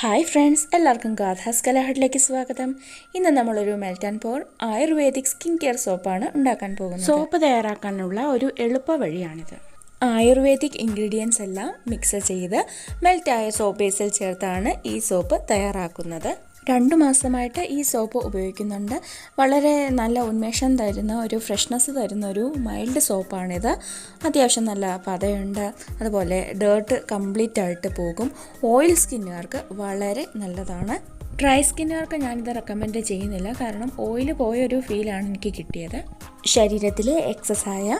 Hi friends, എല്ലാവർക്കും ഗാഥാസ് കലഹട്ടിലേക്ക് സ്വാഗതം. ഇന്ന് നമ്മളൊരു മെൽറ്റാൻപോർ ആയുർവേദിക് സ്കിൻ കെയർ സോപ്പാണ് ഉണ്ടാക്കാൻ പോകുന്നത്. സോപ്പ് തയ്യാറാക്കാനുള്ള ഒരു എളുപ്പ വഴിയാണിത്. ആയുർവേദിക് ഇൻഗ്രീഡിയൻസ് എല്ലാം മിക്സ് ചെയ്ത് മെൽറ്റായ സോപ്പ് ബേസിൽ ചേർത്താണ് ഈ സോപ്പ് തയ്യാറാക്കുന്നത്. 2 മാസമായിട്ട് ഈ സോപ്പ് ഉപയോഗിക്കുന്നുണ്ട്. വളരെ നല്ല ഉന്മേഷം തരുന്ന ഒരു ഫ്രഷ്നെസ് തരുന്ന ഒരു മൈൽഡ് സോപ്പാണിത്. അത്യാവശ്യം നല്ല പതയുണ്ട്, അതുപോലെ ഡേർട്ട് കംപ്ലീറ്റ് ആയിട്ട് പോകും. ഓയിൽ സ്കിന്നുകാർക്ക് വളരെ നല്ലതാണ്. ഡ്രൈ സ്കിന്നുകാർക്ക് ഞാനിത് റെക്കമെൻഡ് ചെയ്യുന്നില്ല, കാരണം ഓയിൽ പോയൊരു ഫീലാണ് എനിക്ക് കിട്ടിയത്. ശരീരത്തിലെ എക്സസായ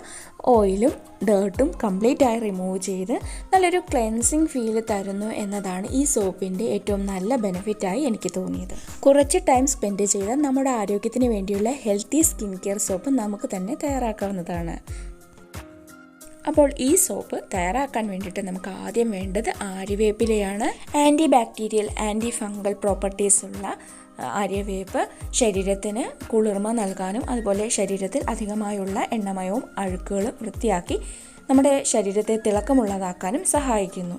ഓയിലും ഡേർട്ടും കംപ്ലീറ്റ് ആയി റിമൂവ് ചെയ്ത് നല്ലൊരു ക്ലെൻസിങ് ഫീല് തരുന്നു എന്നതാണ് ഈ സോപ്പിൻ്റെ ഏറ്റവും നല്ല ബെനിഫിറ്റായി എനിക്ക് തോന്നിയത്. കുറച്ച് ടൈം സ്പെൻഡ് ചെയ്ത് നമ്മുടെ ആരോഗ്യത്തിന് വേണ്ടിയുള്ള ഹെൽത്തി സ്കിൻ കെയർ സോപ്പ് നമുക്ക് തന്നെ തയ്യാറാക്കാവുന്നതാണ്. അപ്പോൾ ഈ സോപ്പ് തയ്യാറാക്കാൻ വേണ്ടിയിട്ട് നമുക്ക് ആദ്യം വേണ്ടത് ആര്യവേപ്പിലയാണ്. Anti bacterial, antifungal properties ഉള്ള ആര്യവേപ്പ് ശരീരത്തിന് കുളിർമ നൽകാനും അതുപോലെ ശരീരത്തിൽ അധികമായുള്ള എണ്ണമയവും അഴുക്കുകളും വൃത്തിയാക്കി നമ്മുടെ ശരീരത്തെ തിളക്കമുള്ളതാക്കാനും സഹായിക്കുന്നു.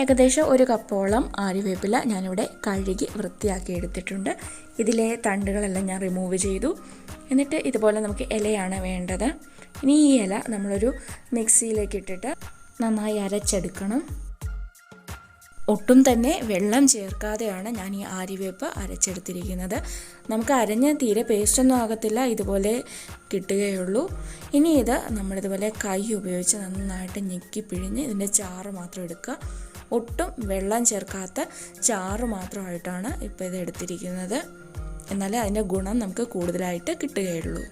ഏകദേശം 1 കപ്പോളം ആര്യവേപ്പില ഞാനിവിടെ കഴുകി വൃത്തിയാക്കി എടുത്തിട്ടുണ്ട്. ഇതിലെ തണ്ടുകളെല്ലാം ഞാൻ റിമൂവ് ചെയ്തു. എന്നിട്ട് ഇതുപോലെ നമുക്ക് ഇലയാണ് വേണ്ടത്. ഇനി ഈ ഇല നമ്മളൊരു മിക്സിയിലേക്ക് ഇട്ടിട്ട് നന്നായി അരച്ചെടുക്കണം. ഒട്ടും തന്നെ വെള്ളം ചേർക്കാതെയാണ് ഞാൻ ഈ ആര്യവേപ്പ് അരച്ചെടുത്തിരിക്കുന്നത്. നമുക്ക് അരഞ്ഞ് തീരെ പേസ്റ്റൊന്നും ആകത്തില്ല, ഇതുപോലെ കിട്ടുകയുള്ളൂ. ഇനി ഇത് നമ്മളിതുപോലെ കൈ ഉപയോഗിച്ച് നന്നായിട്ട് ഞെക്കി പിഴിഞ്ഞ് ഇതിൻ്റെ ചാറ് മാത്രം എടുക്കുക. ഒട്ടും വെള്ളം ചേർക്കാത്ത ചാറ് മാത്രമായിട്ടാണ് ഇപ്പോൾ ഇത് എടുത്തിരിക്കുന്നത്. എന്നാലേ അതിൻ്റെ ഗുണം നമുക്ക് കൂടുതലായിട്ട് കിട്ടുകയുള്ളൂ.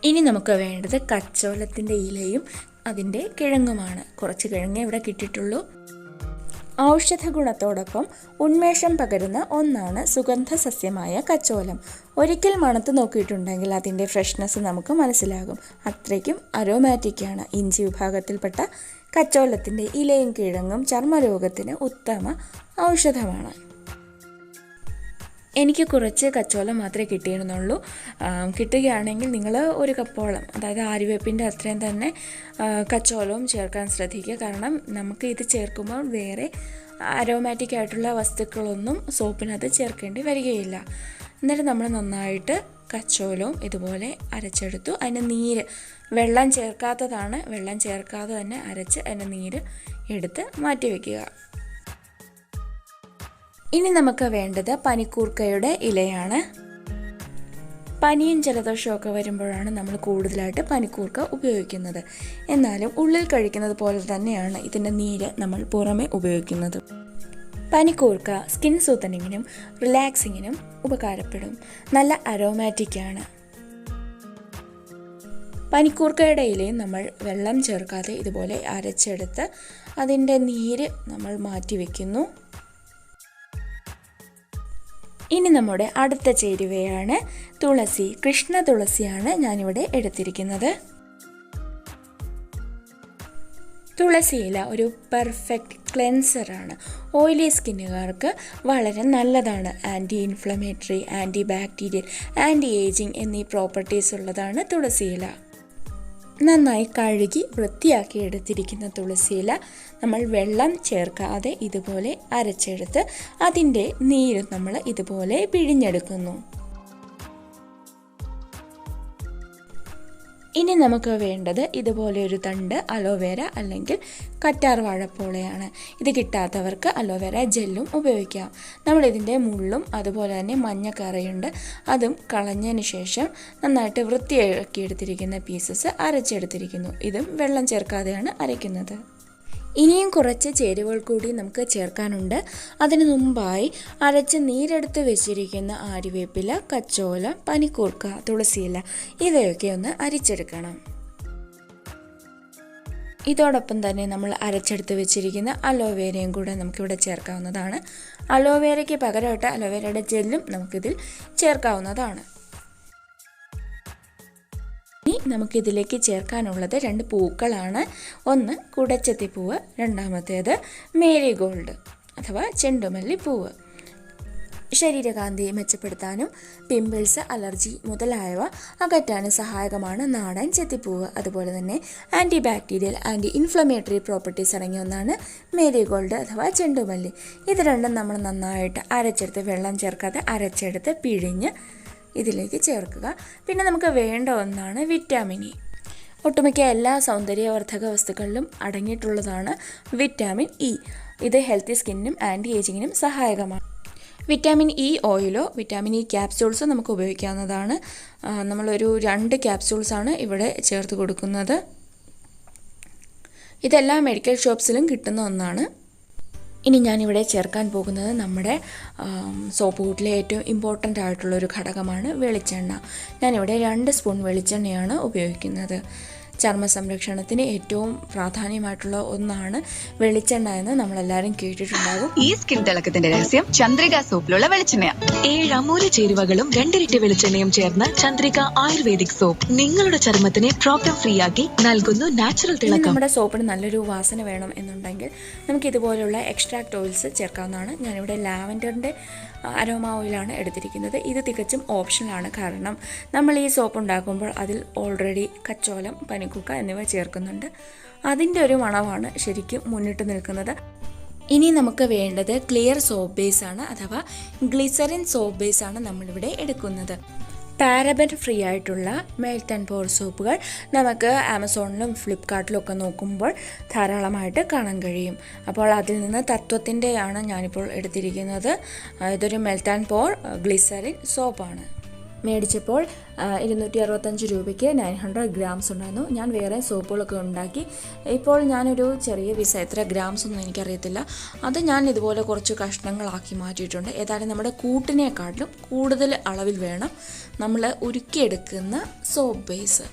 ഇനി നമുക്ക് വേണ്ടത് കച്ചോലത്തിൻ്റെ ഇലയും അതിൻ്റെ കിഴങ്ങുമാണ്. കുറച്ച് കിഴങ്ങേ ഇവിടെ കിട്ടിയിട്ടുള്ളൂ. ഔഷധ ഗുണത്തോടൊപ്പം ഉന്മേഷം പകരുന്ന ഒന്നാണ് സുഗന്ധ സസ്യമായ കച്ചോലം. ഒരിക്കൽ മണത്ത് നോക്കിയിട്ടുണ്ടെങ്കിൽ അതിൻ്റെ ഫ്രഷ്നെസ് നമുക്ക് മനസ്സിലാകും. അത്രയ്ക്കും അരോമാറ്റിക്കാണ്. ഇഞ്ചി വിഭാഗത്തിൽപ്പെട്ട കച്ചോലത്തിൻ്റെ ഇലയും കിഴങ്ങും ചർമ്മരോഗത്തിന് ഉത്തമ ഔഷധമാണ്. എനിക്ക് കുറച്ച് കച്ചോലം മാത്രമേ കിട്ടിയിരുന്നുള്ളൂ. കിട്ടുകയാണെങ്കിൽ നിങ്ങൾ 1 കപ്പോളം, അതായത് ആര്യവേപ്പിൻ്റെ അത്രയും തന്നെ കച്ചോലവും ചേർക്കാൻ ശ്രദ്ധിക്കുക. കാരണം നമുക്ക് ഇത് ചേർക്കുമ്പോൾ വേറെ അരോമാറ്റിക് ആയിട്ടുള്ള വസ്തുക്കളൊന്നും സോപ്പിനകത്ത് ചേർക്കേണ്ടി വരികയില്ല. എന്നിട്ട് നമ്മൾ നന്നായിട്ട് കച്ചോലവും ഇതുപോലെ അരച്ചെടുത്തു. അതിൻ്റെ നീര് വെള്ളം ചേർക്കാത്തതാണ്. വെള്ളം ചേർക്കാതെ തന്നെ അരച്ച് അതിൻ്റെ നീര് എടുത്ത് മാറ്റി വയ്ക്കുക. ഇനി നമുക്ക് വേണ്ടത് പനിക്കൂർക്കയുടെ ഇലയാണ്. പനിയും ജലദോഷമൊക്കെ വരുമ്പോഴാണ് നമ്മൾ കൂടുതലായിട്ട് പനിക്കൂർക്ക ഉപയോഗിക്കുന്നത്. എന്നാലും ഉള്ളിൽ കഴിക്കുന്നത് പോലെ തന്നെയാണ് ഇതിൻ്റെ നീര് നമ്മൾ പുറമെ ഉപയോഗിക്കുന്നത്. പനിക്കൂർക്ക സ്കിൻ സൂത്തനിങ്ങിനും റിലാക്സിങ്ങിനും ഉപകാരപ്പെടും. നല്ല അരോമാറ്റിക്കാണ്. പനിക്കൂർക്കയുടെ ഇലയും നമ്മൾ വെള്ളം ചേർക്കാതെ ഇതുപോലെ അരച്ചെടുത്ത് അതിൻ്റെ നീര് നമ്മൾ മാറ്റി വയ്ക്കുന്നു. ഇനി നമ്മുടെ അടുത്ത ചേരുവയാണ് തുളസി. കൃഷ്ണ തുളസിയാണ് ഞാനിവിടെ എടുത്തിരിക്കുന്നത്. തുളസിയില ഒരു പെർഫെക്റ്റ് ക്ലെൻസറാണ്. ഓയിലി സ്കിന്നുകാർക്ക് വളരെ നല്ലതാണ്. Anti inflammatory, anti bacterial, anti ageing എന്നീ പ്രോപ്പർട്ടീസ് ഉള്ളതാണ് തുളസിയില. നന്നായി കഴുകി വൃത്തിയാക്കി എടുത്തിരിക്കുന്ന തുളസിയില നമ്മൾ വെള്ളം ചേർക്കാതെ ഇതുപോലെ അരച്ചെടുത്ത് അതിൻ്റെ നീര് നമ്മൾ ഇതുപോലെ പിഴിഞ്ഞെടുക്കുന്നു. ഇനി നമുക്ക് വേണ്ടത് ഇതുപോലെ ഒരു തണ്ട് അലോവേര അല്ലെങ്കിൽ കറ്റാർ വാഴപ്പോളയാണ്. ഇത് കിട്ടാത്തവർക്ക് അലോവേര ജെല്ലും ഉപയോഗിക്കാം. നമ്മളിതിൻ്റെ മുള്ളും അതുപോലെ തന്നെ മഞ്ഞക്കറയുണ്ട്, അതും കളഞ്ഞതിന് ശേഷം നന്നായിട്ട് വൃത്തിയാക്കി എടുത്തിരിക്കുന്ന പീസസ് അരച്ചെടുത്തിരിക്കുന്നു. ഇതും വെള്ളം ചേർക്കാതെയാണ് അരയ്ക്കുന്നത്. ഇനിയും കുറച്ച് ചേരുവകൾ കൂടി നമുക്ക് ചേർക്കാനുണ്ട്. അതിനു മുമ്പായി അരച്ച് നീരെടുത്ത് വെച്ചിരിക്കുന്ന ആര്യവേപ്പില, കച്ചോലം, പനിക്കൂർക്ക, തുളസിയില ഇവയൊക്കെ ഒന്ന് അരിച്ചെടുക്കണം. ഇതോടൊപ്പം തന്നെ നമ്മൾ അരച്ചെടുത്ത് വെച്ചിരിക്കുന്ന അലോവേരയും കൂടെ നമുക്കിവിടെ ചേർക്കാവുന്നതാണ്. അലോവേരയ്ക്ക് പകരമായിട്ട് അലോവേരയുടെ ജെല്ലും നമുക്കിതിൽ ചേർക്കാവുന്നതാണ്. ഇനി നമുക്കിതിലേക്ക് ചേർക്കാനുള്ളത് 2 പൂക്കളാണ്. ഒന്ന് കുടച്ചത്തിപ്പൂവ്, രണ്ടാമത്തേത് മേരിഗോൾഡ് അഥവാ ചെണ്ടുമല്ലിപ്പൂവ്. ശരീരകാന്തി മെച്ചപ്പെടുത്താനും പിമ്പിൾസ്, അലർജി മുതലായവ അകറ്റാനും സഹായകമാണ് നാടൻ ചെത്തിപ്പൂവ്. അതുപോലെ തന്നെ anti bacterial, anti inflammatory properties അടങ്ങിയ ഒന്നാണ് മേരിഗോൾഡ് അഥവാ ചെണ്ടുമല്ലി. ഇത് രണ്ടും നമ്മൾ നന്നായിട്ട് അരച്ചെടുത്ത്, വെള്ളം ചേർക്കാതെ അരച്ചെടുത്ത് പിഴിഞ്ഞ് ഇതിലേക്ക് ചേർക്കുക. പിന്നെ നമുക്ക് വേണ്ട ഒന്നാണ് വിറ്റാമിൻ ഇ. ഒട്ടുമിക്ക എല്ലാ സൗന്ദര്യവർദ്ധക വസ്തുക്കളിലും അടങ്ങിയിട്ടുള്ളതാണ് വിറ്റാമിൻ ഇ. ഇത് ഹെൽത്തി സ്കിന്നിനും ആൻറ്റി ഏജിങ്ങിനും സഹായകമാണ്. വിറ്റാമിൻ ഇ ഓയിലോ വിറ്റാമിൻ ഇ ക്യാപ്സ്യൂൾസോ നമുക്ക് ഉപയോഗിക്കാവുന്നതാണ്. നമ്മളൊരു 2 ക്യാപ്സ്യൂൾസാണ് ഇവിടെ ചേർത്ത് കൊടുക്കുന്നത്. ഇതെല്ലാം മെഡിക്കൽ ഷോപ്സിലും കിട്ടുന്ന ഒന്നാണ്. ഇനി ഞാനിവിടെ ചേർക്കാൻ പോകുന്നത് നമ്മുടെ സോപ്പ് കൂട്ടിലെ ഏറ്റവും ഇമ്പോർട്ടൻ്റ് ആയിട്ടുള്ളൊരു ഘടകമാണ് വെളിച്ചെണ്ണ. ഞാനിവിടെ 2 സ്പൂൺ വെളിച്ചെണ്ണയാണ് ഉപയോഗിക്കുന്നത്. ചർമ്മ സംരക്ഷണത്തിന് ഏറ്റവും പ്രാധാന്യമായിട്ടുള്ള ഒന്നാണ് വെളിച്ചെണ്ണ എന്ന് നമ്മളെല്ലാവരും കേട്ടിട്ടുണ്ടാകും. ഈ സ്കിൻ തിളക്കത്തിന്റെ രഹസ്യം ചന്ദ്രിക സോപ്പിലുള്ള വെളിച്ചെണ്ണയാണ്. 7 അമൂല്യ ചേരുവകളും 2 ഇരട്ടി വെളിച്ചെണ്ണയും ചേർന്ന ചന്ദ്രിക ആയുർവേദിക് സോപ്പ് നിങ്ങളുടെ ചർമ്മത്തിനെ പ്രോബ്ലം ഫ്രീ ആക്കി നൽകുന്നു നാച്ചുറൽ തിളക്കം. നമ്മുടെ സോപ്പിന് നല്ലൊരു വാസന വേണം എന്നുണ്ടെങ്കിൽ നമുക്ക് ഇതുപോലുള്ള എക്സ്ട്രാക്ട് ഓയിൽസ് ചേർക്കാവുന്നതാണ്. ഞാനിവിടെ ലാവൻഡറിൻ്റെ അരോമ ഓയിലാണ് എടുത്തിരിക്കുന്നത്. ഇത് തികച്ചും ഓപ്ഷണലാണ്. കാരണം നമ്മൾ ഈ സോപ്പ് ഉണ്ടാക്കുമ്പോൾ അതിൽ ഓൾറെഡി കച്ചോലം, പനിക്കൂർക്ക എന്നിവ ചേർക്കുന്നുണ്ട്. അതിൻ്റെ ഒരു മണമാണ് ശരിക്കും മുന്നിട്ട് നിൽക്കുന്നത്. ഇനി നമുക്ക് വേണ്ടത് ക്ലിയർ സോപ്പ് ബേസ് ആണ്, അഥവാ ഗ്ലിസറിൻ സോപ്പ് ബേസ് ആണ് നമ്മളിവിടെ എടുക്കുന്നത്. പാരബൻ ഫ്രീ ആയിട്ടുള്ള meltandpoursoap നമുക്ക് ആമസോണിലും ഫ്ലിപ്കാർട്ടിലും ഒക്കെ നോക്കുമ്പോൾ ധാരാളമായിട്ട് കാണാൻ കഴിയും. അപ്പോൾ അതിൽ നിന്ന് തത്വത്തിൻ്റെയാണ് ഞാനിപ്പോൾ എടുത്തിരിക്കുന്നത്. ഇതൊരു meltandpour ഗ്ലിസറിൻ സോപ്പാണ്. മേടിച്ചപ്പോൾ 265 രൂപയ്ക്ക് 900 ഗ്രാംസ് ഉണ്ടായിരുന്നു. ഞാൻ വേറെ സോപ്പുകളൊക്കെ ഉണ്ടാക്കി. ഇപ്പോൾ ഞാനൊരു ചെറിയ പീസ്, എത്ര ഗ്രാംസ് ഒന്നും എനിക്കറിയത്തില്ല, അത് ഞാൻ ഇതുപോലെ കുറച്ച് കഷ്ണങ്ങളാക്കി മാറ്റിയിട്ടുണ്ട്. ഏതായാലും നമ്മുടെ കൂട്ടിനെക്കാട്ടിലും കൂടുതൽ അളവിൽ വേണം നമ്മൾ ഉരുക്കിയെടുക്കുന്ന സോപ്പ് ബേസ്.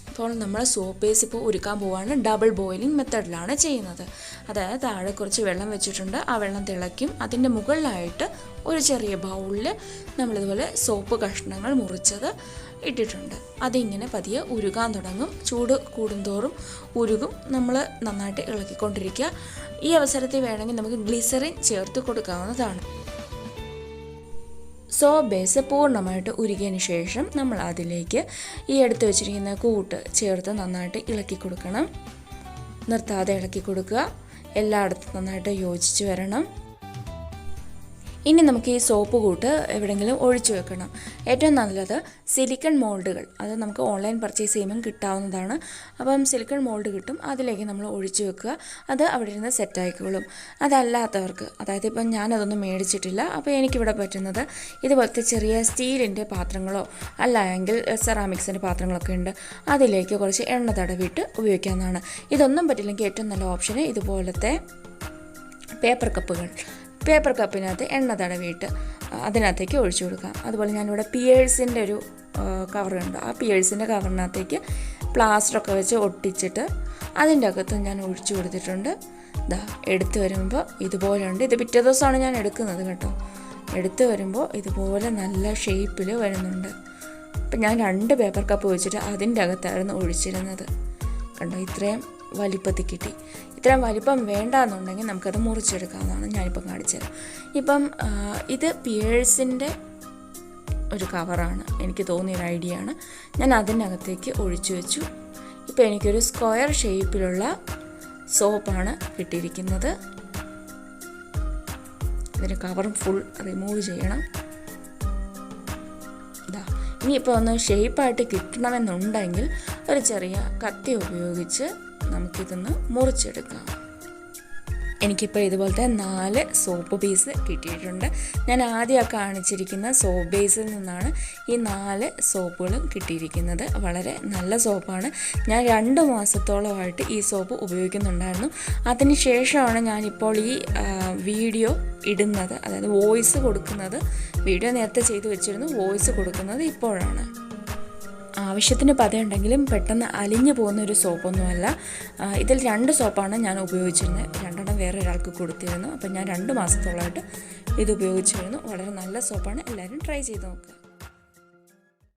അപ്പോൾ നമ്മൾ സോപ്പ് ബേസ് ഇപ്പോൾ ഉരുക്കാൻ പോവുകയാണ്. ഡബിൾ ബോയിലിംഗ് മെത്തേഡിലാണ് ചെയ്യുന്നത്. അതായത് താഴെ കുറച്ച് വെള്ളം വെച്ചിട്ടുണ്ട്, ആ വെള്ളം തിളയ്ക്കും. അതിൻ്റെ മുകളിലായിട്ട് ഒരു ചെറിയ ബൗളിൽ നമ്മളിതുപോലെ സോപ്പ് കഷ്ണങ്ങൾ മുറിച്ചത് ഇട്ടിട്ടുണ്ട്. അതിങ്ങനെ പതിയെ ഉരുകാൻ തുടങ്ങും. ചൂട് കൂടുന്തോറും ഉരുകും. നമ്മൾ നന്നായിട്ട് ഇളക്കിക്കൊണ്ടിരിക്കുക. ഈ അവസരത്തിൽ വേണമെങ്കിൽ നമുക്ക് ഗ്ലിസറിൻ ചേർത്ത് കൊടുക്കാവുന്നതാണ്. സോപ്പ് ബേസ് പൂർണ്ണമായിട്ട് ഉരുകിയതിന് ശേഷം നമ്മൾ അതിലേക്ക് ഈ എടുത്തു വെച്ചിരിക്കുന്ന കൂട്ട് ചേർത്ത് നന്നായിട്ട് ഇളക്കി കൊടുക്കണം. നിർത്താതെ ഇളക്കി കൊടുക്കുക. എല്ലായിടത്തും നന്നായിട്ട് യോജിച്ച് വരണം. ഇനി നമുക്ക് ഈ സോപ്പ് കൂട്ട് എവിടെയെങ്കിലും ഒഴിച്ചു വെക്കണം. ഏറ്റവും നല്ലത് സിലിക്കൺ മോൾഡുകൾ, അത് നമുക്ക് ഓൺലൈൻ പർച്ചേസ് ചെയ്യുമ്പം കിട്ടാവുന്നതാണ്. അപ്പം സിലിക്കൺ മോൾഡ് കിട്ടും, അതിലേക്ക് നമ്മൾ ഒഴിച്ചു വെക്കുക. അത് അവിടെ ഇരുന്ന് സെറ്റായിക്കോളും. അതല്ലാത്തവർക്ക്, അതായത് ഇപ്പം ഞാനതൊന്നും മേടിച്ചിട്ടില്ല, അപ്പോൾ എനിക്കിവിടെ പറ്റുന്നത് ഇതുപോലത്തെ ചെറിയ സ്റ്റീലിൻ്റെ പാത്രങ്ങളോ അല്ല എങ്കിൽ സെറാമിക്സിൻ്റെ പാത്രങ്ങളൊക്കെ ഉണ്ട്, അതിലേക്ക് കുറച്ച് എണ്ണ തടവിയിട്ട് ഉപയോഗിക്കാവുന്നതാണ്. ഇതൊന്നും പറ്റില്ലെങ്കിൽ ഏറ്റവും നല്ല ഓപ്ഷന് ഇതുപോലത്തെ പേപ്പർ കപ്പിനകത്ത് എണ്ണ തടവിയിട്ട് അതിനകത്തേക്ക് ഒഴിച്ചു കൊടുക്കാം. അതുപോലെ ഞാനിവിടെ പിയേഴ്സിൻ്റെ ഒരു കവറുണ്ട്. ആ പിയേഴ്സിൻ്റെ കവറിനകത്തേക്ക് പ്ലാസ്റ്ററൊക്കെ വെച്ച് ഒട്ടിച്ചിട്ട് അതിൻ്റെ അകത്ത് ഞാൻ ഒഴിച്ചു കൊടുത്തിട്ടുണ്ട്. ഇതാ എടുത്തു വരുമ്പോൾ ഇതുപോലെ ഉണ്ട്. ഇത് പിറ്റേ ദിവസമാണ് ഞാൻ എടുക്കുന്നത് കേട്ടോ. എടുത്തു വരുമ്പോൾ ഇതുപോലെ നല്ല ഷേപ്പിൽ വരുന്നുണ്ട്. ഇപ്പം ഞാൻ 2 പേപ്പർ കപ്പ് വെച്ചിട്ട് അതിൻ്റെ അകത്തായിരുന്നു ഒഴിച്ചിരുന്നത്. കണ്ടോ, ഇത്രയും വലിപ്പത്തിൽ കിട്ടി. ഇത്രയും വലിപ്പം വേണ്ടാന്നുണ്ടെങ്കിൽ നമുക്കത് മുറിച്ചെടുക്കാവുന്നതാണ്. ഞാനിപ്പം കാണിച്ചുതരാം. ഇപ്പം ഇത് പിയേഴ്സിൻ്റെ ഒരു കവറാണ്, എനിക്ക് തോന്നിയൊരു ഐഡിയ ആണ്. ഞാൻ അതിനകത്തേക്ക് ഒഴിച്ചു വെച്ചു. ഇപ്പം എനിക്കൊരു സ്ക്വയർ ഷേപ്പിലുള്ള സോപ്പാണ് കിട്ടിയിരിക്കുന്നത്. ഇതിൻ്റെ കവറും ഫുൾ റിമൂവ് ചെയ്യണം. ഇനിയിപ്പോൾ ഒന്ന് ഷേപ്പായിട്ട് കിട്ടണമെന്നുണ്ടെങ്കിൽ ഒരു ചെറിയ കത്തി ഉപയോഗിച്ച് നമുക്കിതൊന്ന് മുറിച്ചെടുക്കാം. എനിക്കിപ്പോൾ ഇതുപോലത്തെ 4 സോപ്പ് ബേസ് കിട്ടിയിട്ടുണ്ട്. ഞാൻ ആദ്യം കാണിച്ചിരിക്കുന്ന സോപ്പ് ബേസിൽ നിന്നാണ് ഈ 4 സോപ്പുകളും കിട്ടിയിരിക്കുന്നത്. വളരെ നല്ല സോപ്പാണ്. ഞാൻ 2 മാസത്തോളമായിട്ട് ഈ സോപ്പ് ഉപയോഗിക്കുന്നുണ്ടായിരുന്നു. അതിന് ശേഷമാണ് ഞാനിപ്പോൾ ഈ വീഡിയോ ഇടുന്നത്, അതായത് വോയിസ് കൊടുക്കുന്നത്. വീഡിയോ നേരത്തെ ചെയ്തു വെച്ചിരുന്നു, വോയിസ് കൊടുക്കുന്നത് ഇപ്പോഴാണ്. ആവശ്യത്തിന് പതയുണ്ടെങ്കിലും പെട്ടെന്ന് അലിഞ്ഞു പോകുന്ന ഒരു സോപ്പൊന്നുമല്ല. ഇതിൽ 2 സോപ്പാണ് ഞാൻ ഉപയോഗിച്ചിരുന്നത്. 2 വേറെ ഒരാൾക്ക് കൊടുത്തിരുന്നു. അപ്പം ഞാൻ 2 മാസത്തോളമായിട്ട് ഇത് ഉപയോഗിച്ചിരുന്നു. വളരെ നല്ല സോപ്പാണ്. എല്ലാവരും ട്രൈ ചെയ്ത് നോക്കുക.